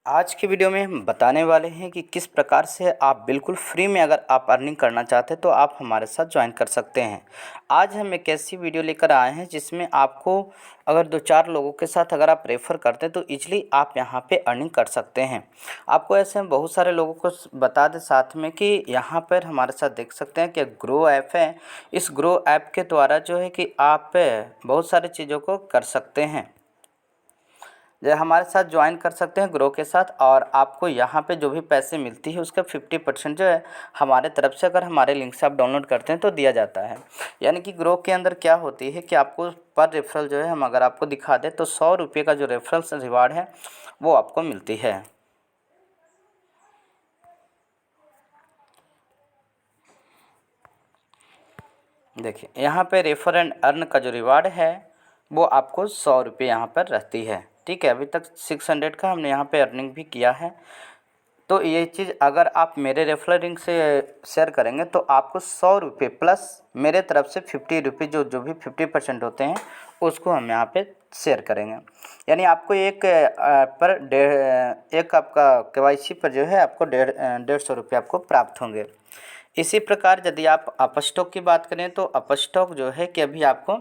आज की वीडियो में हम बताने वाले हैं कि किस प्रकार से आप बिल्कुल फ्री में अगर आप अर्निंग करना चाहते हैं तो आप हमारे साथ ज्वाइन कर सकते हैं। आज हम एक ऐसी वीडियो लेकर आए हैं जिसमें आपको अगर 2-4 लोगों के साथ अगर आप रेफ़र करते हैं तो ईज़िली आप यहाँ पे अर्निंग कर सकते हैं। आपको ऐसे हम बहुत सारे लोगों को बता दें साथ में कि यहाँ पर हमारे साथ देख सकते हैं कि ग्रो ऐप है। इस ग्रो ऐप के द्वारा जो है कि आप बहुत सारी चीज़ों को कर सकते हैं। जो हमारे साथ ज्वाइन कर सकते हैं ग्रो के साथ, और आपको यहाँ पे जो भी पैसे मिलती है उसका 50% जो है हमारे तरफ से अगर हमारे लिंक से आप डाउनलोड करते हैं तो दिया जाता है। यानी कि ग्रो के अंदर क्या होती है कि आपको पर रेफरल जो है हम अगर आपको दिखा दें तो 100 रुपये का जो रेफरल्स रिवार्ड है वो आपको मिलती है। देखिए यहाँ पे रेफर एंड अर्न का जो रिवार्ड है वो आपको 100 रुपये यहाँ पर रहती है। ठीक है, अभी तक 600 का हमने यहाँ पे अर्निंग भी किया है। तो ये चीज़ अगर आप मेरे रेफरल लिंक से शेयर करेंगे तो आपको 100 रुपये प्लस मेरे तरफ से 50 रुपये जो भी 50% होते हैं उसको हम यहाँ पे शेयर करेंगे। यानी आपको पर एक आपका KYC पर जो है आपको 150 रुपये आपको प्राप्त होंगे। इसी प्रकार यदि आप अपस्टॉक की बात करें तो अपस्टॉक जो है कि अभी आपको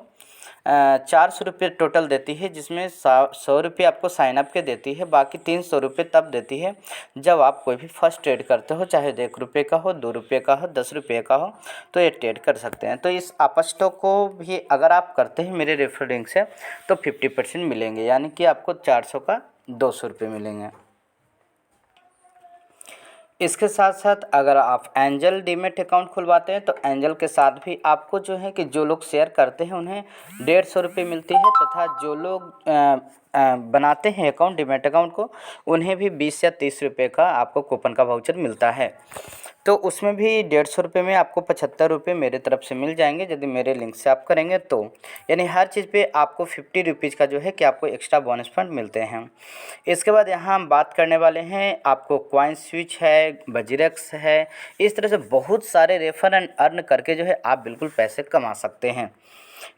400 रुपये टोटल देती है, जिसमें 100 रुपये आपको साइन अप के देती है, बाकी 300 रुपये तब देती है जब आप कोई भी फर्स्ट ट्रेड करते हो, चाहे 1 रुपये का हो, 2 रुपये का हो, 10 रुपये का हो, तो ये ट्रेड कर सकते हैं। तो इस अपस्टॉक को भी अगर आप करते हैं मेरे रेफरिंग से तो 50% मिलेंगे, यानी कि आपको 400 का 200 रुपये मिलेंगे। इसके साथ साथ अगर आप एंजल डीमेट अकाउंट खुलवाते हैं तो एंजल के साथ भी आपको जो है कि जो लोग शेयर करते हैं उन्हें 150 रुपये मिलती है, तथा जो लोग बनाते हैं अकाउंट डीमेट अकाउंट को उन्हें भी 20 या 30 रुपये का आपको कूपन का वाउचर मिलता है। तो उसमें भी 150 रुपये में आपको 75 रुपये मेरे तरफ से मिल जाएंगे यदि मेरे लिंक से आप करेंगे तो। यानी हर चीज़ पे आपको 50 रुपीज़ का जो है कि आपको एक्स्ट्रा बोनस फंड मिलते हैं। इसके बाद यहाँ हम बात करने वाले हैं, आपको कॉइन स्विच है, बजीरेक्स है, इस तरह से बहुत सारे रेफर एंड अर्न करके जो है आप बिल्कुल पैसे कमा सकते हैं।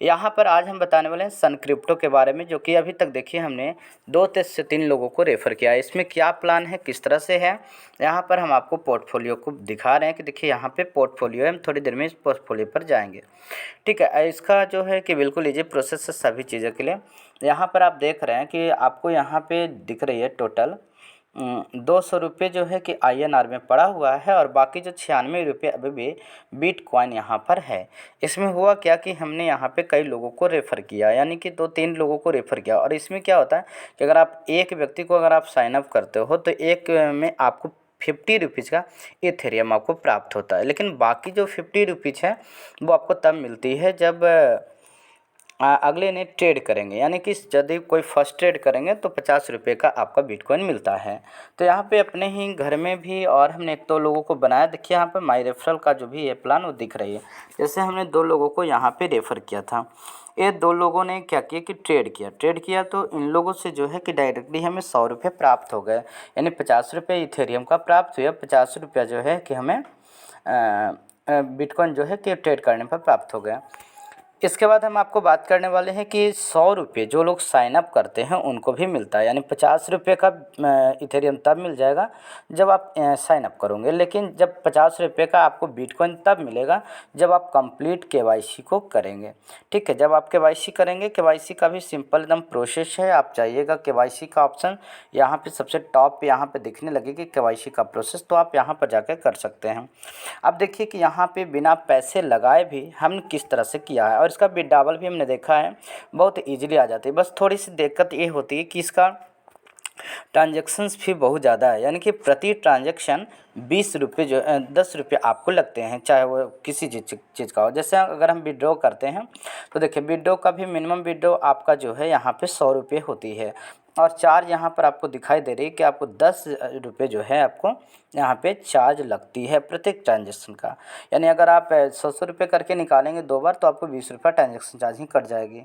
यहाँ पर आज हम बताने वाले हैं सन क्रिप्टो के बारे में, जो कि अभी तक देखिए हमने 2 से 3 लोगों को रेफ़र किया है। इसमें क्या प्लान है, किस तरह से है, यहाँ पर हम आपको पोर्टफोलियो को दिखा रहे हैं कि देखिए यहाँ पे पोर्टफोलियो है। हम थोड़ी देर में इस पोर्टफोलियो पर जाएंगे। ठीक है, इसका जो है कि बिल्कुल ईजी प्रोसेस है सभी चीज़ों के लिए। यहाँ पर आप देख रहे हैं कि आपको यहाँ पे दिख रही है टोटल 200 रुपये जो है कि INR में पड़ा हुआ है, और बाकी जो 96 रुपये अभी भी बिटकॉइन यहाँ पर है। इसमें हुआ क्या कि हमने यहाँ पे कई लोगों को रेफ़र किया, यानी कि 2-3 लोगों को रेफ़र किया, और इसमें क्या होता है कि अगर आप एक व्यक्ति को अगर आप साइन अप करते हो तो एक में आपको 50 रुपीज़ का इथेरियम आपको प्राप्त होता है। लेकिन बाकी जो 50 रुपीज़ है वो आपको तब मिलती है जब अगले ने ट्रेड करेंगे, यानी कि यदि कोई फर्स्ट ट्रेड करेंगे तो 50 रुपये का आपका बिटकॉइन मिलता है। तो यहाँ पे अपने ही घर में भी और हमने 1-2 लोगों को बनाया। देखिए यहाँ पे माई रेफरल का जो भी है प्लान वो दिख रही है। जैसे हमने 2 लोगों को यहाँ पे रेफ़र किया था, ये 2 लोगों ने क्या किया कि ट्रेड किया तो इन लोगों से जो है कि डायरेक्टली हमें 100 रुपये प्राप्त हो गए, यानी 50 रुपये इथेरियम का प्राप्त हुआ, 50 रुपया जो है कि हमें बिटकॉइन जो है कि ट्रेड करने पर प्राप्त हो गया। इसके बाद हम आपको बात करने वाले हैं कि 100 रुपये जो लोग साइन अप करते हैं उनको भी मिलता है, यानी 50 रुपये का इथेरियम तब मिल जाएगा जब आप साइन अप करोगे। लेकिन जब 50 रुपये का आपको बिटकॉइन तब मिलेगा जब आप कंप्लीट KYC को करेंगे। ठीक है, जब आप KYC करेंगे, KYC का भी सिंपल एकदम प्रोसेस है। आप जाइएगा KYC का ऑप्शन यहाँ पे सबसे टॉप पे यहाँ पे दिखने लगेगी KYC का प्रोसेस, तो आप यहाँ पर जाकर कर सकते हैं। अब देखिए कि यहाँ पे बिना पैसे लगाए भी हमने किस तरह से किया है, और इसका विड्रॉवल भी हमने देखा है बहुत इजीली आ जाती है। बस थोड़ी सी दिक्कत ये होती है कि इसका ट्रांजैक्शंस भी बहुत ज़्यादा है, यानी कि प्रति ट्रांजैक्शन 20 रुपये 10 रुपये आपको लगते हैं, चाहे वो किसी चीज़ का हो। जैसे अगर हम विड्रॉ करते हैं तो देखिए विड्रॉ का भी मिनिमम विड्रॉ आपका जो है यहाँ पे 100 रुपये होती है, और चार्ज यहाँ पर आपको दिखाई दे रही है कि आपको 10 रुपये जो है आपको यहाँ पे चार्ज लगती है प्रत्येक ट्रांजेक्शन का। यानी अगर आप 100 रुपये करके निकालेंगे 2 बार तो आपको 20 रुपये ट्रांजेक्शन चार्ज ही कट जाएगी।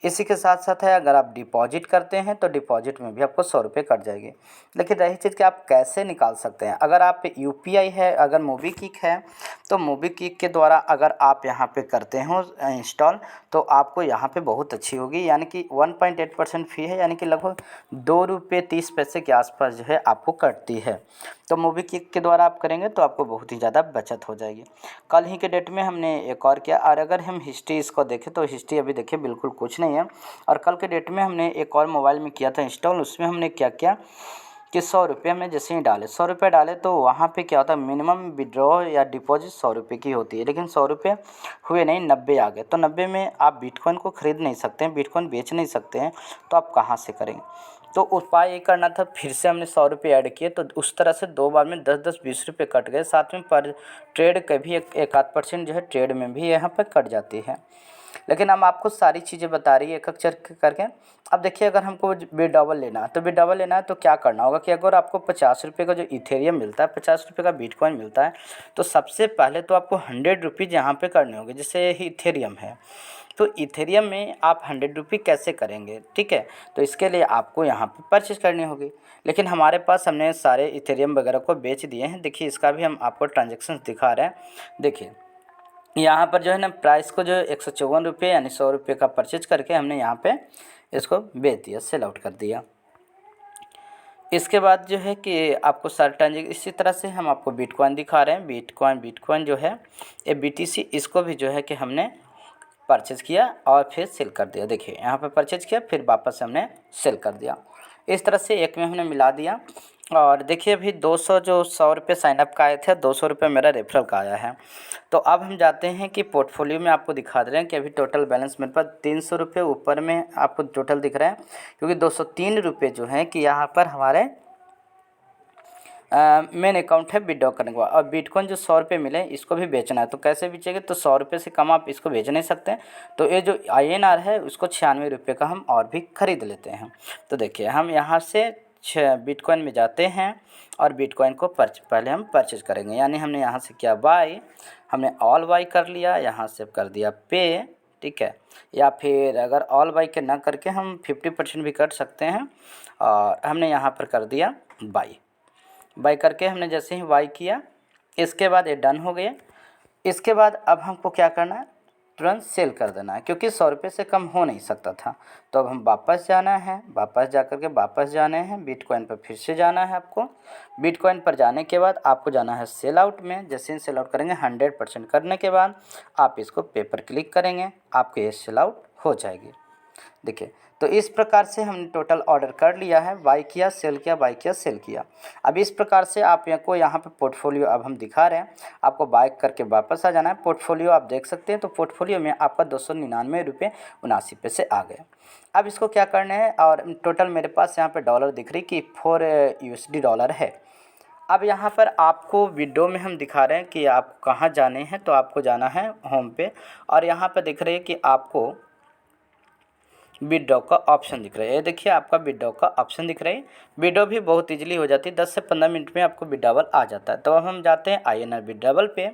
इसी के साथ साथ है अगर आप डिपॉजिट करते हैं तो डिपॉजिट में भी आपको 100 रुपये कट जाएगी। लेकिन रही चीज़ कि आप कैसे निकाल सकते हैं, अगर आप UPI है, अगर मोबीक्विक है तो मोबीक्विक के द्वारा अगर आप यहाँ पे करते हो इंस्टॉल तो आपको यहाँ पे बहुत अच्छी होगी, यानी कि 1.8% फ़ी है, यानी कि लगभग 2 रुपये 30 पैसे के आसपास जो है आपको कटती है। तो मोबीक्विक के द्वारा आप करेंगे तो आपको बहुत ही ज़्यादा बचत हो जाएगी। कल ही के डेट में हमने एक और किया, और अगर हम हिस्ट्री इसको देखें तो हिस्ट्री अभी देखिए बिल्कुल कुछ नहीं है। और कल के डेट में हमने एक और मोबाइल में किया था इंस्टॉल, उसमें हमने क्या किया कि 100 रुपये में जैसे ही डाले, 100 रुपये डाले तो वहाँ पे क्या होता है, मिनिमम विड्रॉ या डिपॉजिट 100 रुपये की होती है, लेकिन 100 रुपये हुए नहीं, 90 आ गए। तो 90 में आप बिटकॉइन को ख़रीद नहीं सकते हैं, बिटकॉइन बेच नहीं सकते हैं, तो आप कहाँ से करेंगे। तो उपाय ये करना था, फिर से हमने 100 रुपये ऐड किए, तो उस तरह से 2 बार में 10-10 20 रुपये कट गए। साथ में पर ट्रेड का भी एक आध % जो है ट्रेड में भी यहाँ पर कट जाती है। लेकिन हम आपको सारी चीज़ें बता रही है एक एक करके। अब देखिए, अगर हमको विड्रॉवल लेना है तो विड्रॉवल लेना है तो क्या करना होगा कि अगर आपको 50 रुपये का जो इथेरियम मिलता है, 50 रुपये का बिटकॉइन मिलता है, तो सबसे पहले तो आपको 100 रुपीज़ यहाँ पे करने होंगे। जैसे इथेरियम है तो इथेरियम में आप 100 रुपये कैसे करेंगे, ठीक है। तो इसके लिए आपको यहाँ पे परचेज करनी होगी, लेकिन हमारे पास हमने सारे इथेरियम वगैरह को बेच दिए हैं। देखिए, इसका भी हम आपको ट्रांजेक्शन दिखा रहे हैं। देखिए यहाँ पर जो है ना, प्राइस को जो 154 रुपये यानी 100 रुपये का परचेज करके हमने यहाँ पे इसको बेच दिया, सेल आउट कर दिया। इसके बाद जो है कि आपको सारे ट्रांजेक्शन इसी तरह से हम आपको बिटकॉइन दिखा रहे हैं। बिटकॉइन जो है ये BTC, इसको भी जो है कि हमने परचेज़ किया और फिर सेल कर दिया। देखिए यहाँ पे परचेज़ किया, फिर वापस हमने सेल कर दिया। इस तरह से एक में हमने मिला दिया। और देखिए अभी 200 जो 100 रुपये साइनअप का आए थे, 200 रुपये मेरा रेफरल का आया है। तो अब हम जाते हैं कि पोर्टफोलियो में आपको दिखा दे रहे हैं कि अभी टोटल बैलेंस मेरे पास 300 रुपये ऊपर में आपको टोटल दिख रहा है, क्योंकि 203 रुपये जो हैं कि यहाँ पर हमारे मेन अकाउंट है विड्रॉ करने के बाद। और बिटकॉइन जो 100 रुपये मिले, इसको भी बेचना है, तो कैसे बेचेंगे, तो 100 रुपये से कम आप इसको बेच नहीं सकते। तो ये जो INR है उसको 96 रुपये का हम और भी ख़रीद लेते हैं। तो देखिए हम यहाँ से बिटकॉइन में जाते हैं और बिटकॉइन को पहले हम परचेज करेंगे। यानी हमने यहाँ से किया बाय, हमने ऑल बाय कर लिया, यहाँ से कर दिया पे, ठीक है। या फिर अगर ऑल बाय के ना करके हम 50% भी कर सकते हैं, और हमने यहाँ पर कर दिया बाय करके हमने जैसे ही बाय किया, इसके बाद ये डन हो गया। इसके बाद अब हमको क्या करना है, तुरंत सेल कर देना है, क्योंकि 100 रुपये से कम हो नहीं सकता था। तो अब हम वापस जाना है, वापस जा कर के वापस जाने हैं, बिटकॉइन पर फिर से जाना है आपको। बिटकॉइन पर जाने के बाद आपको जाना है सेल आउट में। जैसे ही सेल आउट करेंगे 100% करने के बाद आप इसको पे पर क्लिक करेंगे, आपके ये सेल आउट हो जाएगी। देखिए, तो इस प्रकार से हमने टोटल ऑर्डर कर लिया है, बाई किया, सेल किया, बाई किया, सेल किया। अब इस प्रकार से आप को यहाँ पे पोर्टफोलियो अब हम दिखा रहे हैं, आपको बाई करके वापस आ जाना है। पोर्टफोलियो आप देख सकते हैं, तो पोर्टफोलियो में आपका 299 रुपये 79 पैसे आ गए। अब इसको क्या करना है, और टोटल मेरे पास यहाँ पर डॉलर दिख रही कि 4 USD डॉलर है। अब यहाँ पर आपको वीडियो में हम दिखा रहे हैं कि आप कहाँ जाने हैं, तो आपको जाना है होम पे, और यहाँ पर दिख रही है कि आपको विड्रॉ का ऑप्शन दिख रहा है। ये देखिए आपका विड्रॉ का ऑप्शन दिख रहा है। विड्रॉ भी बहुत इजीली हो जाती है, 10 से 15 मिनट में आपको विड्रॉवल आ जाता है। तो अब हम जाते हैं INR विड्रॉवल पे।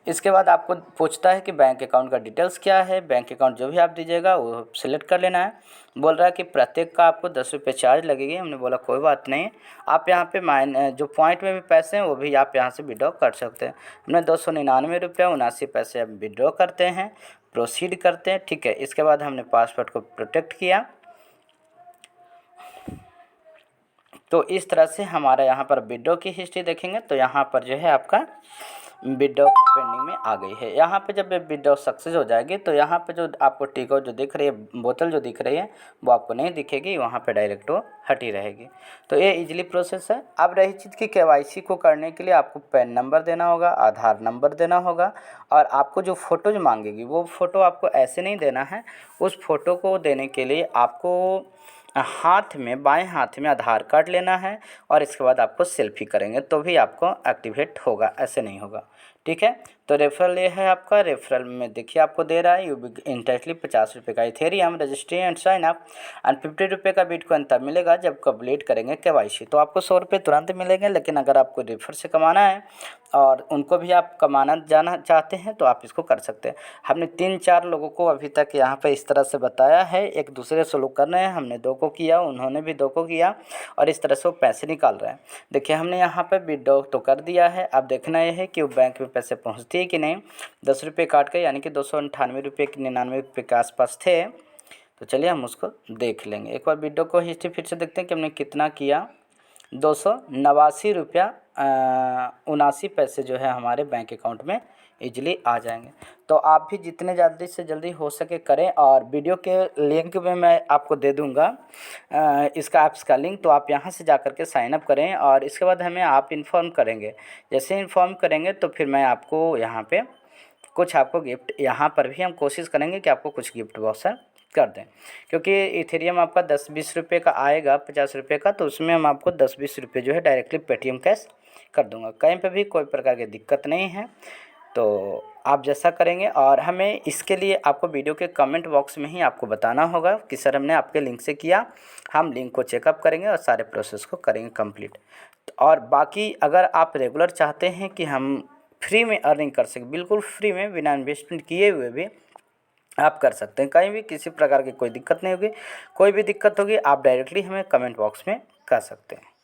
इसके बाद आपको पूछता है कि बैंक अकाउंट का डिटेल्स क्या है। बैंक अकाउंट जो भी आप दीजिएगा वो सिलेक्ट कर लेना है। बोल रहा है कि प्रत्येक का आपको 10 रुपये चार्ज लगेगी। हमने बोला कोई बात नहीं, आप यहाँ पे जो पॉइंट में भी पैसे हैं वो भी आप यहाँ से विड्रॉ कर सकते हैं। हमने 299 रुपये 79 पैसे अब विड्रॉ करते हैं, प्रोसीड करते हैं, ठीक है। इसके बाद हमने पासवर्ड को प्रोटेक्ट किया। तो इस तरह से हमारा यहाँ पर विड्रॉ की हिस्ट्री देखेंगे तो यहाँ पर जो है आपका विड्रॉ पेंडिंग में आ गई है। यहाँ पे जब विड्रॉ सक्सेस हो जाएगी तो यहाँ पे जो आपको टिकट जो दिख रही है, बोतल जो दिख रही है वो आपको नहीं दिखेगी, वहाँ पे डायरेक्ट वो हटी रहेगी। तो ये इजीली प्रोसेस है। अब रही चीज़ की KYC को करने के लिए आपको पैन नंबर देना होगा, आधार नंबर देना होगा, और आपको जो फ़ोटो जो मांगेगी वो फ़ोटो आपको ऐसे नहीं देना है। उस फ़ोटो को देने के लिए आपको हाथ में, बाएं हाथ में आधार कार्ड लेना है, और इसके बाद आपको सेल्फी करेंगे तो भी आपको एक्टिवेट होगा, ऐसे नहीं होगा, ठीक है। तो रेफरल ये है आपका, रेफरल में देखिए आपको दे रहा है यू इंटरेस्टली 50 रुपये का Ethereum registry and sign up and 50 रुपये का बिटकॉइन तब मिलेगा जब कंप्लीट करेंगे KYC। तो आपको 100 रुपये तुरंत मिलेंगे, लेकिन अगर आपको रेफर से कमाना है और उनको भी आप कमाना जाना चाहते हैं तो आप इसको कर सकते हैं। हमने 3-4 लोगों को अभी तक यहाँ पे इस तरह से बताया है, एक दूसरे से लोग कर रहे हैं, हमने 2 को किया, उन्होंने भी 2 को किया और इस तरह से वो पैसे निकाल रहे हैं। देखिए हमने यहाँ पे विड्रॉ तो कर दिया है, अब देखना ये है कि वो बैंक में पैसे पहुँचती है कि नहीं। 10 रुपये काट के यानी कि 298 रुपये कि 99 रुपये के आसपास थे। तो चलिए हम उसको देख लेंगे। एक बार विड्रॉ को हिस्ट्री फिर से देखते हैं कि हमने कितना किया। 289 रुपया 79 पैसे जो है हमारे बैंक अकाउंट में ईजिली आ जाएंगे। तो आप भी जितने जल्दी से जल्दी हो सके करें, और वीडियो के लिंक में मैं आपको दे दूंगा इसका ऐप्स का लिंक, तो आप यहां से जा कर के साइन अप करें और इसके बाद हमें आप इन्फॉर्म करेंगे। जैसे इन्फॉर्म करेंगे तो फिर मैं आपको यहाँ पे कुछ आपको गिफ्ट, यहाँ पर भी हम कोशिश करेंगे कि आपको कुछ गिफ्ट वाउचर कर दें, क्योंकि इथेरियम आपका 10-20 रुपये का आएगा 50 रुपये का, तो उसमें हम आपको 10-20 रुपये जो है डायरेक्टली पेटीएम कैश कर दूंगा। कहीं पे भी कोई प्रकार की दिक्कत नहीं है, तो आप जैसा करेंगे। और हमें इसके लिए आपको वीडियो के कमेंट बॉक्स में ही आपको बताना होगा कि सर हमने आपके लिंक से किया, हम लिंक को चेकअप करेंगे और सारे प्रोसेस को करेंगे कंप्लीट। और बाकी अगर आप रेगुलर चाहते हैं कि हम फ्री में अर्निंग कर सकें, बिल्कुल फ्री में बिना इन्वेस्टमेंट किए हुए भी आप कर सकते हैं, कहीं भी किसी प्रकार की कोई दिक्कत नहीं होगी। कोई भी दिक्कत होगी आप डायरेक्टली हमें कमेंट बॉक्स में कर सकते हैं।